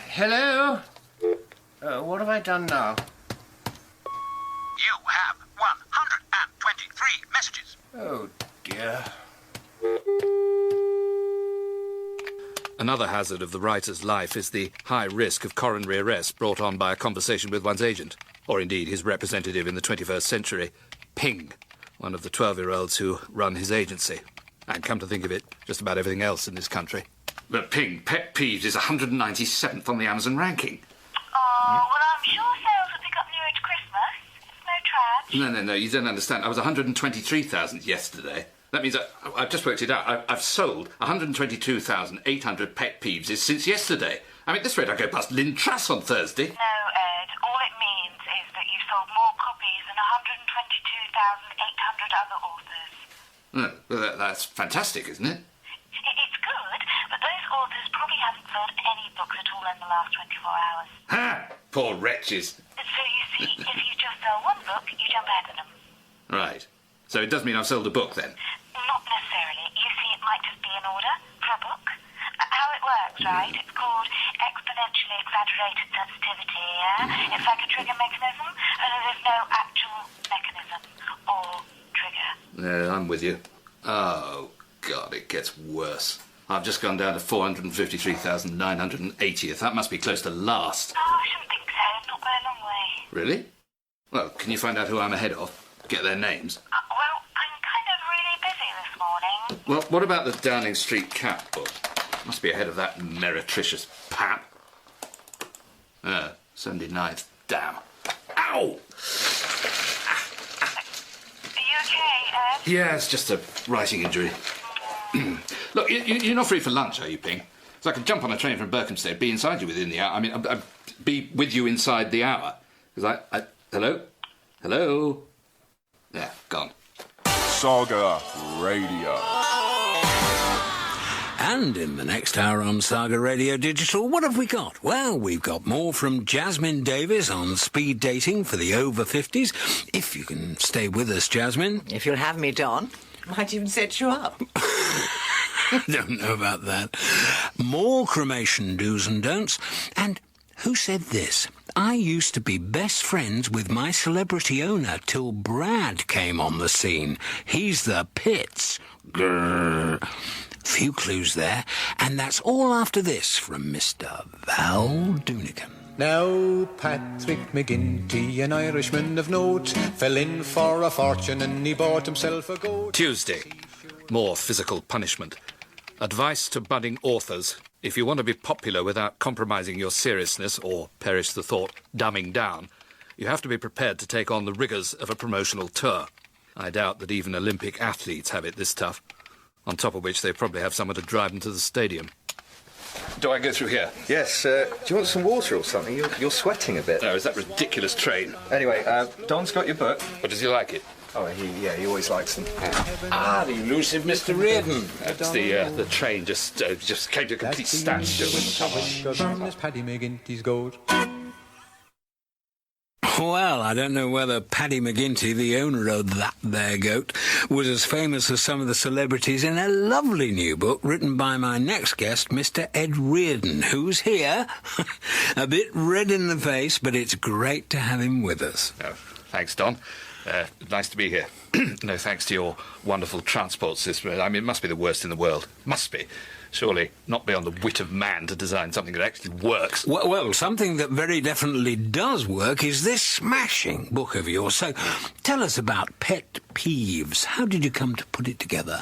Hello? What have I done now? You have 123 messages. Oh, dear. Another hazard of the writer's life is the high risk of coronary arrest brought on by a conversation with one's agent, or indeed his representative in the 21st century, Ping, one of the 12-year-olds who run his agency. And come to think of it, just about everything else in this country. But Ping, Pet Peeves is 197th on the Amazon ranking. Oh, well, I'm sure sales will pick up nearer to Christmas. No trad. No, you don't understand. I was 123,000 yesterday. That means I've just worked it out. I've sold 122,800 Pet Peeves since yesterday. I mean, at this rate, I go past Lynn Truss on Thursday. No, Ed. All it means is that you sold more copies than 122,800 other authors. Oh, well, that's fantastic, isn't it? It's good, but those authors probably haven't sold any books at all in the last 24 hours. Ha! Poor wretches. So you see, if you just sell one book, you jump ahead of them. Right. So it does mean I've sold a book, then? Not necessarily. You see, it might just be an order for a book. How it works, right? It's called exponentially exaggerated sensitivity, yeah? It's like a trigger mechanism, and there's no actual mechanism or trigger. I'm with you. Oh, God, it gets worse. I've just gone down to 453,980th. That must be close to last. Oh, I shouldn't think so. Not by a long way. Really? Well, can you find out who I'm ahead of? Get their names? Well, I'm kind of really busy this morning. Well, what about the Downing Street Cat book? Must be ahead of that meretricious pap. 79th. Damn. Ow! Are you okay, Ed? Yeah, it's just a writing injury. Look, you're not free for lunch, are you, Ping? So I could jump on a train from Berkhamsted, be inside you within the hour. I mean, I'd be with you inside the hour. Because I... Hello? Hello? Yeah, gone. Saga Radio. And in the next hour on Saga Radio Digital, what have we got? Well, we've got more from Jasmine Davis on speed dating for the over 50s. If you can stay with us, Jasmine. If you'll have me, Don. Might even set you up. I don't know about that. More cremation do's and don'ts. And who said this? I used to be best friends with my celebrity owner till Brad came on the scene. He's the pits. Grrr. Few clues there, and that's all after this from Mr. Val Doonican. Now Patrick McGinty, an Irishman of note, fell in for a fortune and he bought himself a goat. Tuesday. More physical punishment. Advice to budding authors. If you want to be popular without compromising your seriousness, or, perish the thought, dumbing down, you have to be prepared to take on the rigours of a promotional tour. I doubt that even Olympic athletes have it this tough. On top of which they probably have someone to drive them to the stadium. Do I go through here? Yes, do you want some water or something? You're sweating a bit. No, is that ridiculous train? Anyway, Don's got your book. But does he like it? Oh, he always likes them. Ah, the elusive Mr. Reardon. It's the train just came to a complete standstill in the tunnel. Paddy McGinty's goat. Well, I don't know whether Paddy McGinty, the owner of that there goat, was as famous as some of the celebrities in a lovely new book written by my next guest, Mr. Ed Reardon, who's here. A bit red in the face, but it's great to have him with us. Oh, thanks, Don. Nice to be here. No thanks to your wonderful transport system. I mean, it must be the worst in the world. Must be. Surely not beyond the wit of man to design something that actually works. Well, something that very definitely does work is this smashing book of yours. So tell us about Pet Peeves. How did you come to put it together?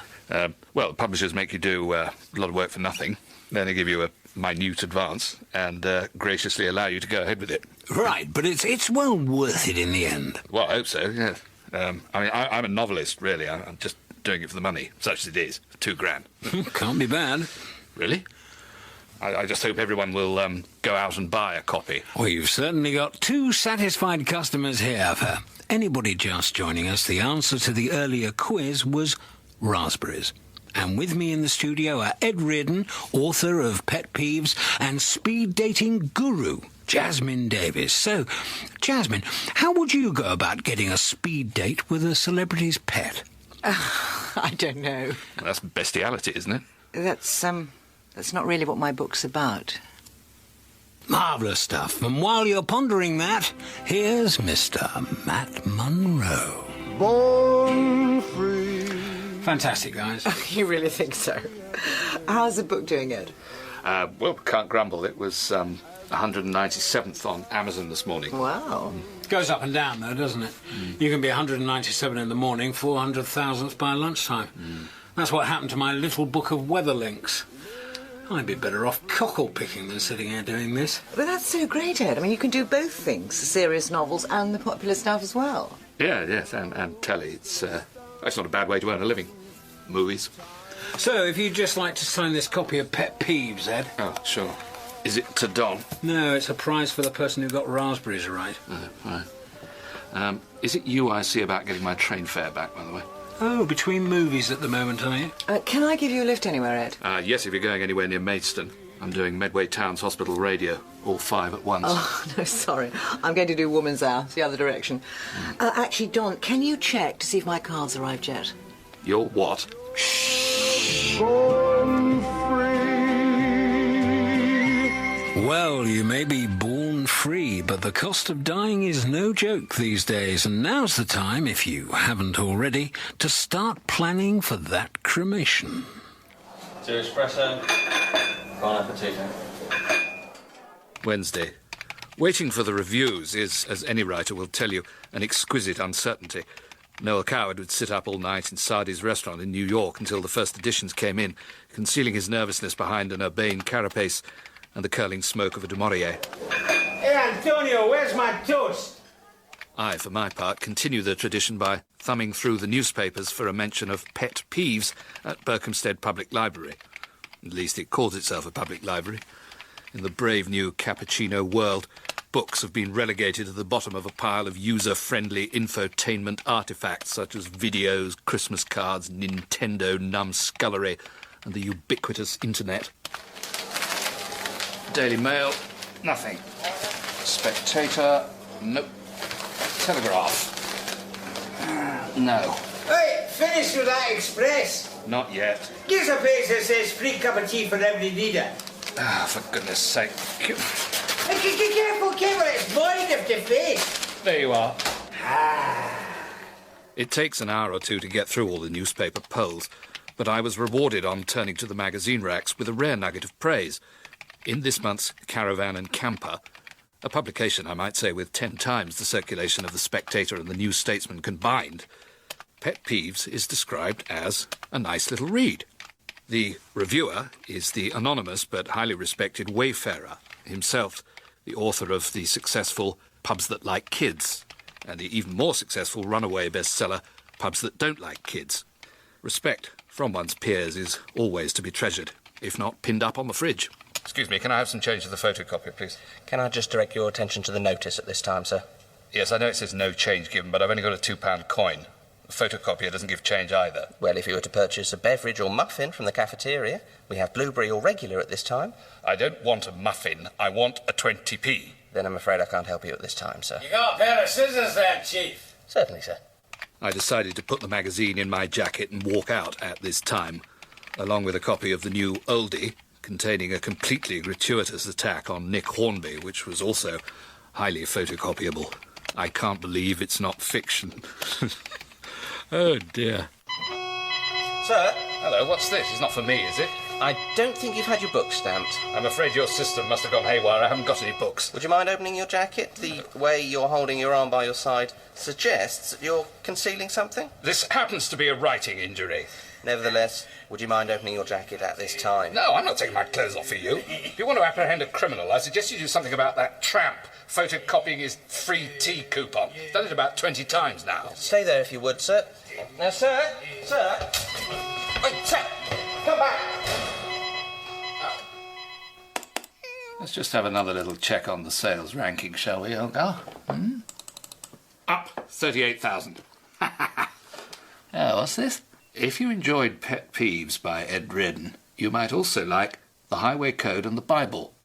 Well, publishers make you do a lot of work for nothing. Then they give you a minute advance and graciously allow you to go ahead with it. Right, but it's well worth it in the end. Well, I hope so, yeah. I mean, I'm a novelist, really. I'm just doing it for the money, such as it is. £2,000. Can't be bad. Really? I just hope everyone will go out and buy a copy. Well, you've certainly got two satisfied customers here. For anybody just joining us, the answer to the earlier quiz was raspberries. And with me in the studio are Ed Reardon, author of Pet Peeves, and speed dating guru, Jasmine Davis. So, Jasmine, how would you go about getting a speed date with a celebrity's pet? I don't know. Well, that's bestiality, isn't it? That's not really what my book's about. Marvellous stuff. And while you're pondering that, here's Mr. Matt Munro. Born free. Fantastic, guys. You really think so? How's the book doing, Ed? Well, can't grumble. It was 197th on Amazon this morning. Wow. Goes up and down, though, doesn't it? You can be 197 in the morning, 400,000th by lunchtime. That's what happened to my little book of weather links. I'd be better off cockle picking than sitting here doing this. But that's so great, Ed. I mean, you can do both things, the serious novels and the popular stuff as well. Yeah, yes, and telly. It's not a bad way to earn a living. Movies. So, if you'd just like to sign this copy of Pet Peeves, Ed. Oh, sure. Is it to Don? No, it's a prize for the person who got raspberries right. Right. Is it you I see about getting my train fare back, by the way? Oh, between movies at the moment, are you? Can I give you a lift anywhere, Ed? Yes, if you're going anywhere near Maidstone. I'm doing Medway Towns Hospital Radio, all 5 at once. Oh, no, sorry. I'm going to do Woman's Hour, the other direction. Actually, Don, can you check to see if my card's arrived yet? Your what? Born free. Well, you may be born free, but the cost of dying is no joke these days, and now's the time, if you haven't already, to start planning for that cremation. 2 espresso. Bon appetito. Wednesday. Waiting for the reviews is, as any writer will tell you, an exquisite uncertainty. Noel Coward would sit up all night in Sardi's restaurant in New York until the first editions came in, concealing his nervousness behind an urbane carapace and the curling smoke of a Du Maurier. Hey, Antonio, where's my toast? I, for my part, continue the tradition by thumbing through the newspapers for a mention of pet peeves at Berkhamsted Public Library. At least it calls itself a public library. In the brave new cappuccino world, books have been relegated to the bottom of a pile of user-friendly infotainment artifacts such as videos, Christmas cards, Nintendo numbskullery, and the ubiquitous internet. Daily Mail, nothing. Spectator, nope. Telegraph, no. Hey, finish with that express. Not yet. Give us a page that says free cup of tea for every reader. Ah, for goodness sake. Careful, it's void of defeat. There you are. It takes an hour or two to get through all the newspaper polls, but I was rewarded on turning to the magazine racks with a rare nugget of praise. In this month's Caravan and Camper, a publication, I might say, with 10 times the circulation of the Spectator and the New Statesman combined, Pet Peeves is described as a nice little read. The reviewer is the anonymous but highly respected Wayfarer, himself the author of the successful Pubs That Like Kids, and the even more successful runaway bestseller Pubs That Don't Like Kids. Respect from one's peers is always to be treasured, if not pinned up on the fridge. Excuse me, can I have some change of the photocopier, please? Can I just direct your attention to the notice at this time, sir? Yes, I know it says no change given, but I've only got a £2 coin. The photocopier doesn't give change either. Well, if you were to purchase a beverage or muffin from the cafeteria, we have blueberry or regular at this time. I don't want a muffin, I want a 20p. Then I'm afraid I can't help you at this time, sir. You got a pair of scissors there, Chief? Certainly, sir. I decided to put the magazine in my jacket and walk out at this time, along with a copy of the new oldie, containing a completely gratuitous attack on Nick Hornby, which was also highly photocopyable. I can't believe it's not fiction. Oh, dear. Sir? Hello, what's this? It's not for me, is it? I don't think you've had your book stamped. I'm afraid your system must have gone haywire. I haven't got any books. Would you mind opening your jacket? The way you're holding your arm by your side suggests that you're concealing something. This happens to be a writing injury. Nevertheless, would you mind opening your jacket at this time? No, I'm not taking my clothes off for you. If you want to apprehend a criminal, I suggest you do something about that tramp photocopying his free tea coupon. Done it about 20 times now. Stay there if you would, sir. Now, sir! Wait, sir! Come back! Let's just have another little check on the sales ranking, shall we, Elgar? Up 38,000. Oh, what's this? If you enjoyed Pet Peeves by Ed Reardon, you might also like The Highway Code and the Bible.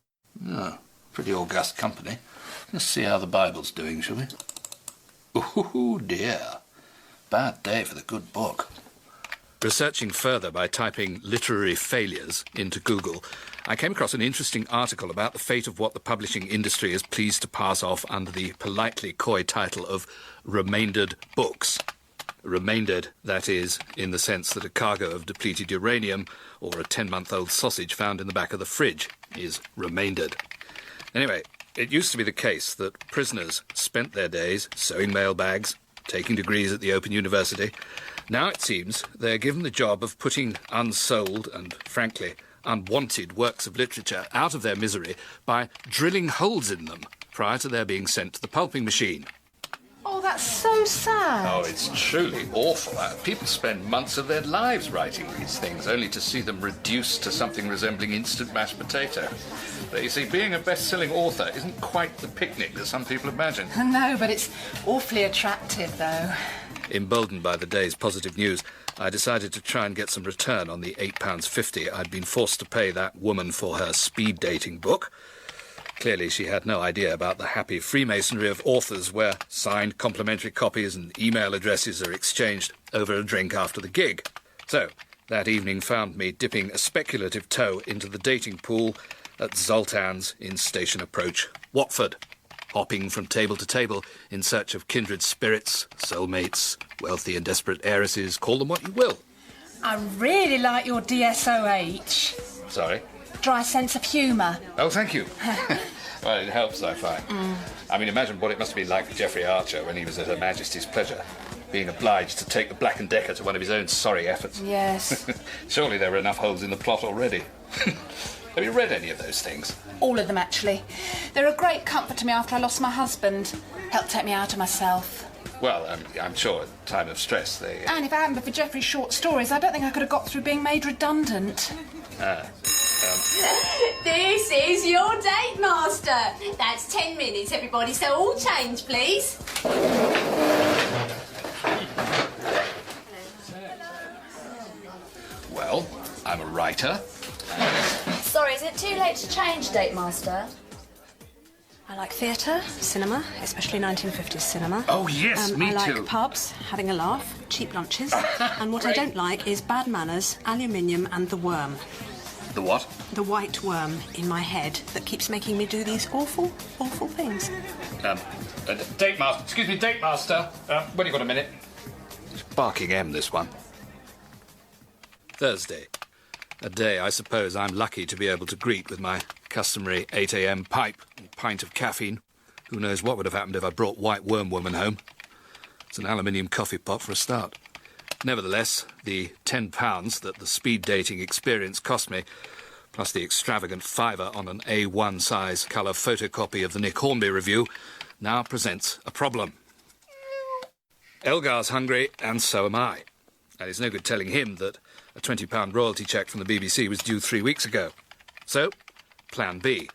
Oh, pretty august company. Let's see how the Bible's doing, shall we? Oh, dear. Bad day for the good book. Researching further by typing literary failures into Google, I came across an interesting article about the fate of what the publishing industry is pleased to pass off under the politely coy title of remaindered books. Remaindered, that is, in the sense that a cargo of depleted uranium or a 10-month-old sausage found in the back of the fridge is remaindered. Anyway, it used to be the case that prisoners spent their days sewing mailbags, taking degrees at the Open University. Now it seems they're given the job of putting unsold and, frankly, unwanted works of literature out of their misery by drilling holes in them prior to their being sent to the pulping machine. Oh, that's so sad. Oh, it's truly awful. People spend months of their lives writing these things, only to see them reduced to something resembling instant mashed potato. But you see, being a best-selling author isn't quite the picnic that some people imagine. No, but it's awfully attractive, though. Emboldened by the day's positive news, I decided to try and get some return on the £8.50 I'd been forced to pay that woman for her speed dating book. Clearly, she had no idea about the happy Freemasonry of authors where signed complimentary copies and email addresses are exchanged over a drink after the gig. So, that evening found me dipping a speculative toe into the dating pool at Zoltan's in Station Approach, Watford. hopping from table to table in search of kindred spirits, soulmates, wealthy and desperate heiresses, call them what you will. I really like your DSOH. Sorry? Dry sense of humour. Oh, thank you. Well, it helps, I find. I mean, imagine what it must have been like for Geoffrey Archer when he was at Her Majesty's pleasure, being obliged to take the Black & Decker to one of his own sorry efforts. Yes. Surely there were enough holes in the plot already. Have you read any of those things? All of them, actually. They're a great comfort to me after I lost my husband. Helped take me out of myself. Well, I'm sure at a time of stress they... And if it hadn't been for Geoffrey's short stories, I don't think I could have got through being made redundant. This is your date, Master. That's 10 minutes, everybody, so all change, please. Well, I'm a writer. Sorry, is it too late to change, date, Master? I like theatre, cinema, especially 1950s cinema. Oh, yes, me I like too. pubs, having a laugh, cheap lunches, and what I don't like is bad manners, aluminium and the worm. The what? The white worm in my head that keeps making me do these awful, awful things. Date master. Excuse me, date master. When you got a minute? It's barking M, this one. Thursday. A day I suppose I'm lucky to be able to greet with my customary 8 a.m. pipe and pint of caffeine. Who knows what would have happened if I brought White Worm Woman home. It's an aluminium coffee pot for a start. Nevertheless, the £10 that the speed dating experience cost me, plus the extravagant £5 on an A1 size colour photocopy of the Nick Hornby review, now presents a problem. Elgar's hungry, and so am I. And it's no good telling him that a £20 royalty cheque from the BBC was due 3 weeks ago. So, plan B.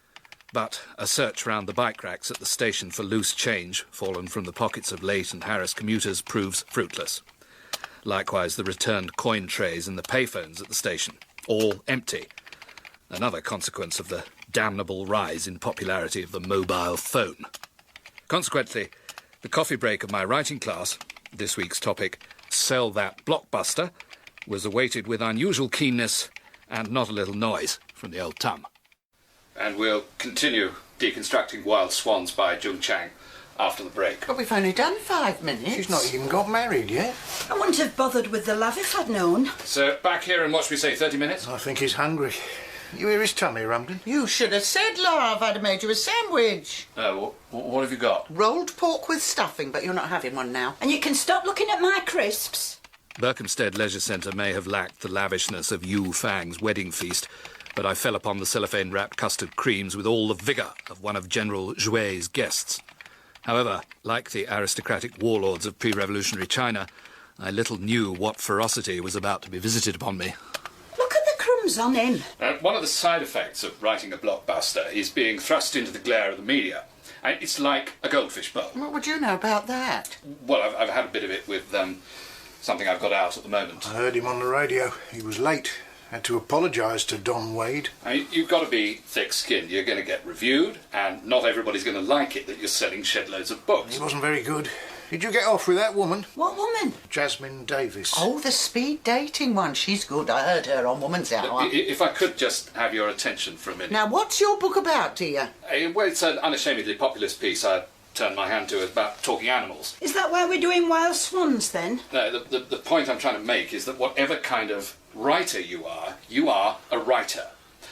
But a search round the bike racks at the station for loose change, fallen from the pockets of late and harassed commuters, proves fruitless. Likewise, the returned coin trays in the payphones at the station, all empty. Another consequence of the damnable rise in popularity of the mobile phone. Consequently, the coffee break of my writing class, this week's topic, Sell That Blockbuster, was awaited with unusual keenness and not a little noise from the old Tum. And we'll continue deconstructing Wild Swans by Jung Chang after the break. But we've only done 5 minutes. She's not even got married yet. I wouldn't have bothered with the love if I'd known. So, back here in, what should we say, 30 minutes? I think he's hungry. You hear his tummy, Rumden? You should have said, love, I'd have made you a sandwich. What have you got? Rolled pork with stuffing, but you're not having one now. And you can stop looking at my crisps. Berkhamsted Leisure Centre may have lacked the lavishness of Yu Fang's wedding feast, but I fell upon the cellophane-wrapped custard creams with all the vigour of one of General Jouet's guests. However, like the aristocratic warlords of pre-revolutionary China, I little knew what ferocity was about to be visited upon me. Look at the crumbs on him. One of the side effects of writing a blockbuster is being thrust into the glare of the media. It's like a goldfish bowl. What would you know about that? Well, I've had a bit of it with something I've got out at the moment. I heard him on the radio. He was late. Had to apologise to Don Wade. You've got to be thick-skinned. You're going to get reviewed, and not everybody's going to like it that you're selling shed loads of books. He wasn't very good. Did you get off with that woman? What woman? Jasmine Davis. Oh, the speed dating one. She's good. I heard her on Woman's Hour. Look, if I could just have your attention for a minute. Now, what's your book about, dear? Well, it's an unashamedly populist piece I turned my hand to about talking animals. Is that why we're doing Wild Swans, then? No, the point I'm trying to make is that whatever kind of writer you are a writer.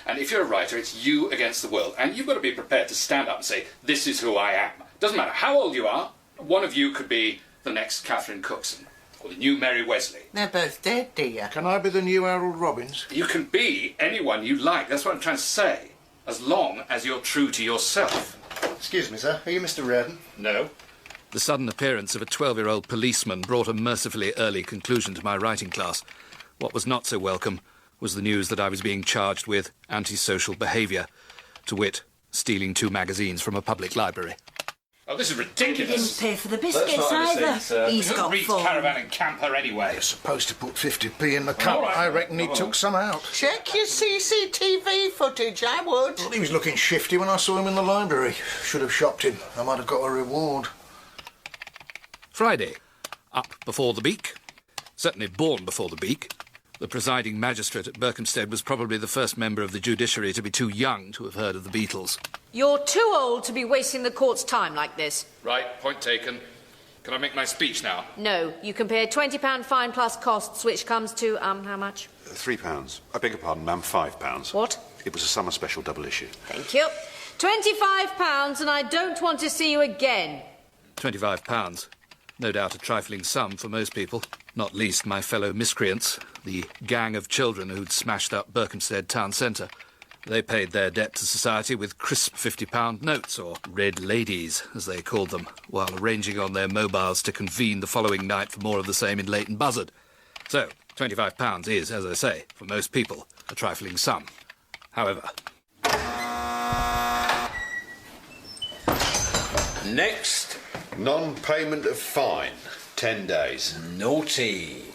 And if you're a writer, it's you against the world. And you've got to be prepared to stand up and say, this is who I am. Doesn't matter how old you are. One of you could be the next Catherine Cookson or the new Mary Wesley. They're both dead, dear. Can I be the new Harold Robbins? You can be anyone you like. That's what I'm trying to say. As long as you're true to yourself. Excuse me, sir. Are you Mr. Reardon? No. The sudden appearance of a 12-year-old policeman brought a mercifully early conclusion to my writing class. What was not so welcome was the news that I was being charged with antisocial behaviour, to wit, stealing 2 magazines from a public library. Oh, this is He ridiculous. didn't pay for the biscuits either. He's got reads 4. Caravan and Camper anyway. You're supposed to put 50p in the cup. All right. I reckon he took some out. Check your CCTV footage, I would. Well, he was looking shifty when I saw him in the library. Should have shopped him. I might have got a reward. Friday. Up before the beak. Certainly born before the beak. The presiding magistrate at Berkhamsted was probably the first member of the judiciary to be too young to have heard of the Beatles. You're too old to be wasting the court's time like this. Right, point taken. Can I make my speech now? No, you can pay a £20 fine plus costs, which comes to, how much? £3. I beg your pardon, ma'am, £5. What? It was a summer special double issue. Thank you. £25, and I don't want to see you again. £25. No doubt a trifling sum for most people, not least my fellow miscreants, the gang of children who'd smashed up Berkhamsted town centre. They paid their debt to society with crisp £50 notes, or red ladies, as they called them, while arranging on their mobiles to convene the following night for more of the same in Leighton Buzzard. So, £25 is, as I say, for most people, a trifling sum. However... Next. Non-payment of fine. 10 days. Naughty.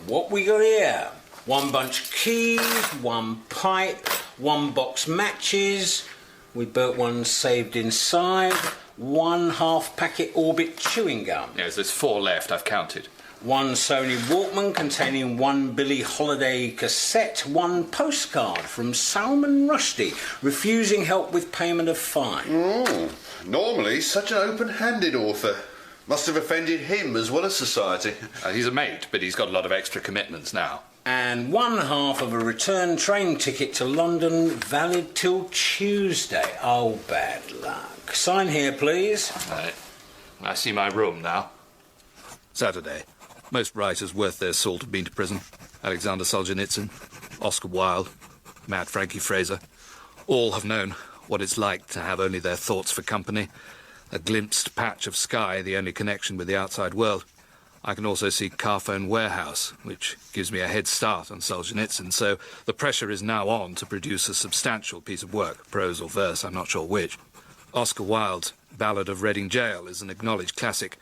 What we got here? 1 bunch keys, 1 pipe, 1 box matches. We burnt one saved inside. 1 half-packet Orbit chewing gum. Yes, there's 4 left, I've counted. 1 Sony Walkman containing 1 Billie Holiday cassette, 1 postcard from Salman Rushdie refusing help with payment of fine. Oh, normally such an open-handed author. Must have offended him as well as society. He's a mate, but he's got a lot of extra commitments now. And 1/2 of a return train ticket to London, valid till Tuesday. Oh, bad luck. Sign here, please. Right. I see my room now. Saturday. Most writers worth their salt have been to prison. Alexander Solzhenitsyn, Oscar Wilde, Mad Frankie Fraser. All have known what it's like to have only their thoughts for company. A glimpsed patch of sky, the only connection with the outside world. I can also see Carphone Warehouse, which gives me a head start on Solzhenitsyn, so the pressure is now on to produce a substantial piece of work, prose or verse, I'm not sure which. Oscar Wilde's Ballad of Reading Gaol is an acknowledged classic,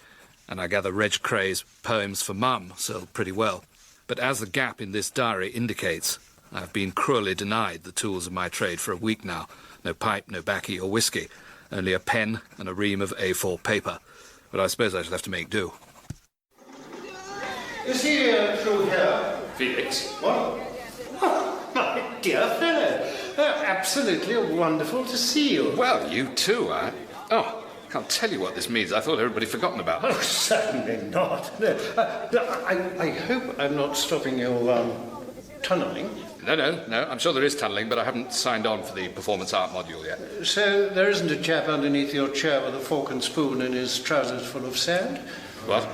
and I gather Reg Cray's Poems for Mum sold pretty well. But as the gap in this diary indicates, I've been cruelly denied the tools of my trade for a week now. No pipe, no baccy or whiskey, only a pen and a ream of A4 paper. But I suppose I shall have to make do. Is he through here? Felix? What? Oh, my dear fellow. Absolutely wonderful to see you. Well, you too, Oh, can't tell you what this means. I thought everybody had forgotten about me. Oh, certainly not. No, I hope I'm not stopping you, tunnelling. No. I'm sure there is tunnelling, but I haven't signed on for the performance art module yet. So there isn't a chap underneath your chair with a fork and spoon and his trousers full of sand? What?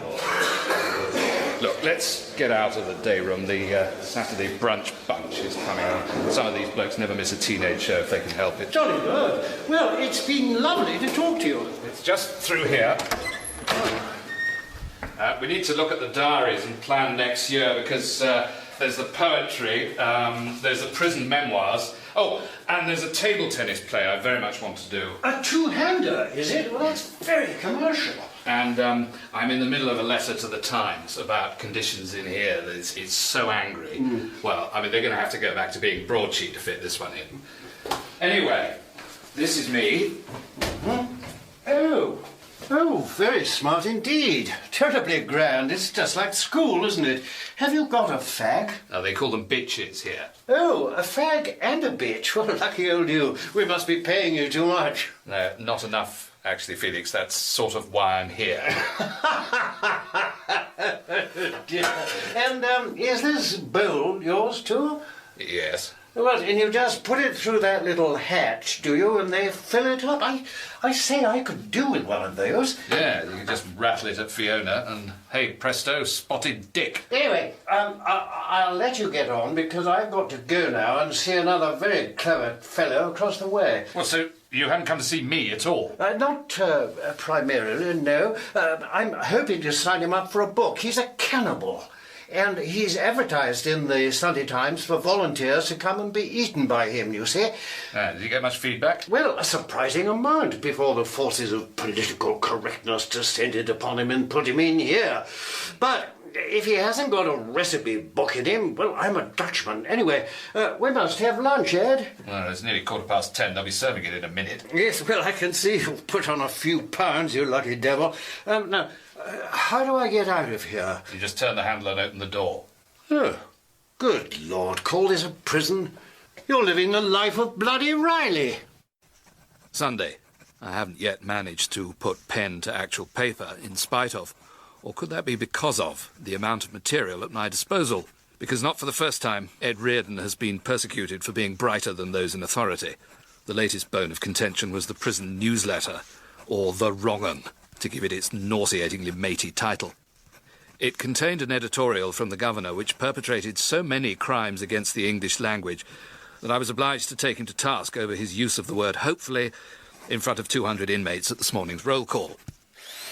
Look, let's get out of the day room. The Saturday brunch bunch is coming on. Some of these blokes never miss a teenage show if they can help it. Jolly good. Well, it's been lovely to talk to you. It's just through here. We need to look at the diaries and plan next year because there's the poetry, there's the prison memoirs. Oh, and there's a table tennis play I very much want to do. A two-hander, is it? Well, that's very commercial. And I'm in the middle of a letter to the Times about conditions in here. It's so angry. Well, I mean, they're going to have to go back to being broadsheet to fit this one in. Anyway, this is me. Oh, very smart indeed. Terribly grand. It's just like school, isn't it? Have you got a fag? Oh, they call them bitches here. Oh, a fag and a bitch. Well, lucky old you. We must be paying you too much. No, not enough, actually, Felix. That's sort of why I'm here. And is this bowl yours too? Yes. Well, and you just put it through that little hatch, do you, and they fill it up? I say I could do with one of those. Yeah, you can just rattle it at Fiona and, hey, presto, spotted dick. Anyway, I'll let you get on because I've got to go now and see another very clever fellow across the way. Well, so you haven't come to see me at all? Not primarily, no. I'm hoping to sign him up for a book. He's a cannibal. And he's advertised in the Sunday Times for volunteers to come and be eaten by him, you see. Did you get much feedback? Well, a surprising amount before the forces of political correctness descended upon him and put him in here. But if he hasn't got a recipe book in him, well, I'm a Dutchman. Anyway, we must have lunch, Ed. Well, it's nearly 10:15. They'll be serving it in a minute. Yes, well, I can see you've put on a few pounds, you lucky devil. Now, how do I get out of here? You just turn the handle and open the door. Oh, good. Good Lord, call this a prison? You're living the life of bloody Riley. Sunday. I haven't yet managed to put pen to actual paper, in spite of, or could that be because of, the amount of material at my disposal? Because not for the first time, Ed Reardon has been persecuted for being brighter than those in authority. The latest bone of contention was the prison newsletter, or The Wrong 'Un, to give it its nauseatingly matey title. It contained an editorial from the governor which perpetrated so many crimes against the English language that I was obliged to take him to task over his use of the word hopefully in front of 200 inmates at this morning's roll call.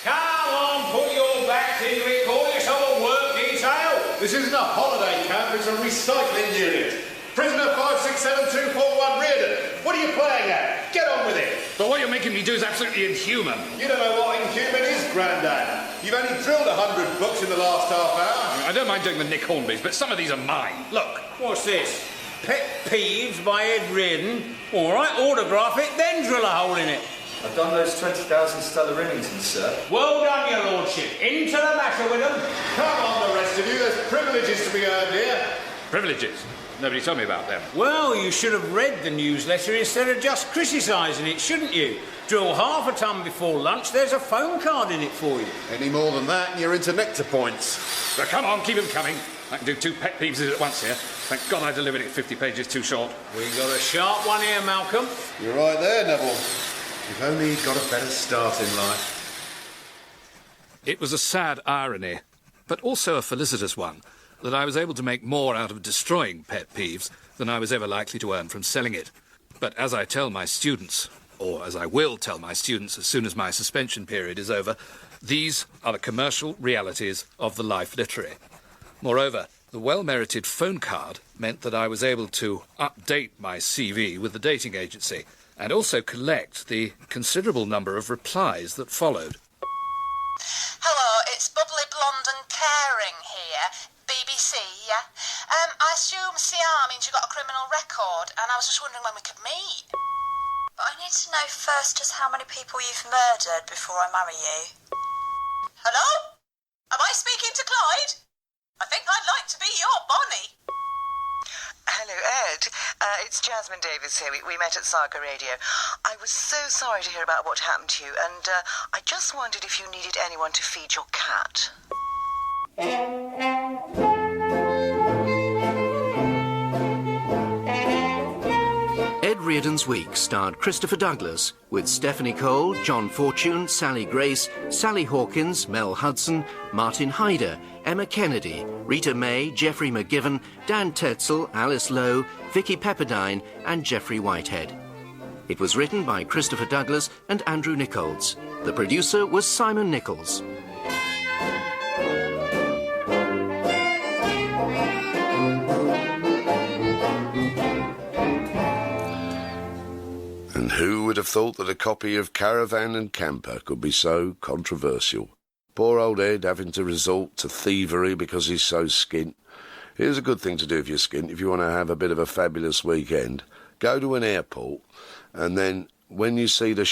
Come on, put your backs into it, call yourself a work detail. This isn't a holiday camp, it's a recycling unit. Prisoner 567241 Reardon, what are you playing at? Get on with it. But what you're making me do is absolutely inhuman. You don't know what inhuman is, Grandad. You've only drilled 100 books in the last half hour. I don't mind doing the Nick Hornbys, but some of these are mine. Look. What's this? Pet Peeves by Ed Reardon. All right, autograph it, then drill a hole in it. I've done those 20,000 Stellar Remingtons, sir. Well done, your lordship. Into the matter with them. Come on, the rest of you. There's privileges to be earned here. Privileges? Nobody told me about them. Well, you should have read the newsletter instead of just criticising it, shouldn't you? Drill half a ton before lunch, there's a phone card in it for you. Any more than that, and you're into nectar points. But come on, keep them coming. I can do 2 pet peeves at once here. Thank God I delivered it 50 pages too short. We got a sharp one here, Malcolm. You're right there, Neville. If only he'd got a better start in life. It was a sad irony, but also a felicitous one, that I was able to make more out of destroying pet peeves than I was ever likely to earn from selling it. But as I tell my students, or as I will tell my students as soon as my suspension period is over, these are the commercial realities of the life literary. Moreover, the well-merited phone card meant that I was able to update my CV with the dating agency and also collect the considerable number of replies that followed. Hello, it's Bubbly Blonde and Caring here. BBC, yeah? I assume CR means you've got a criminal record, and I was just wondering when we could meet. But I need to know first just how many people you've murdered before I marry you. Hello? Am I speaking to Clyde? I think I'd like to be your Bonnie. Hello, Ed. It's Jasmine Davis here. We met at Saga Radio. I was so sorry to hear about what happened to you, and I just wondered if you needed anyone to feed your cat. Ed Reardon's Week starred Christopher Douglas with Stephanie Cole, John Fortune, Sally Grace, Sally Hawkins, Mel Hudson, Martin Hyder, Emma Kennedy, Rita May, Geoffrey McGiven, Dan Tetzel, Alice Lowe, Vicky Pepperdine and Geoffrey Whitehead. It was written by Christopher Douglas and Andrew Nickolds. The producer was Simon Nickolls. And who would have thought that a copy of Caravan and Camper could be so controversial? Poor old Ed having to resort to thievery because he's so skint. Here's a good thing to do if you're skint, if you want to have a bit of a fabulous weekend. Go to an airport, and then when you see the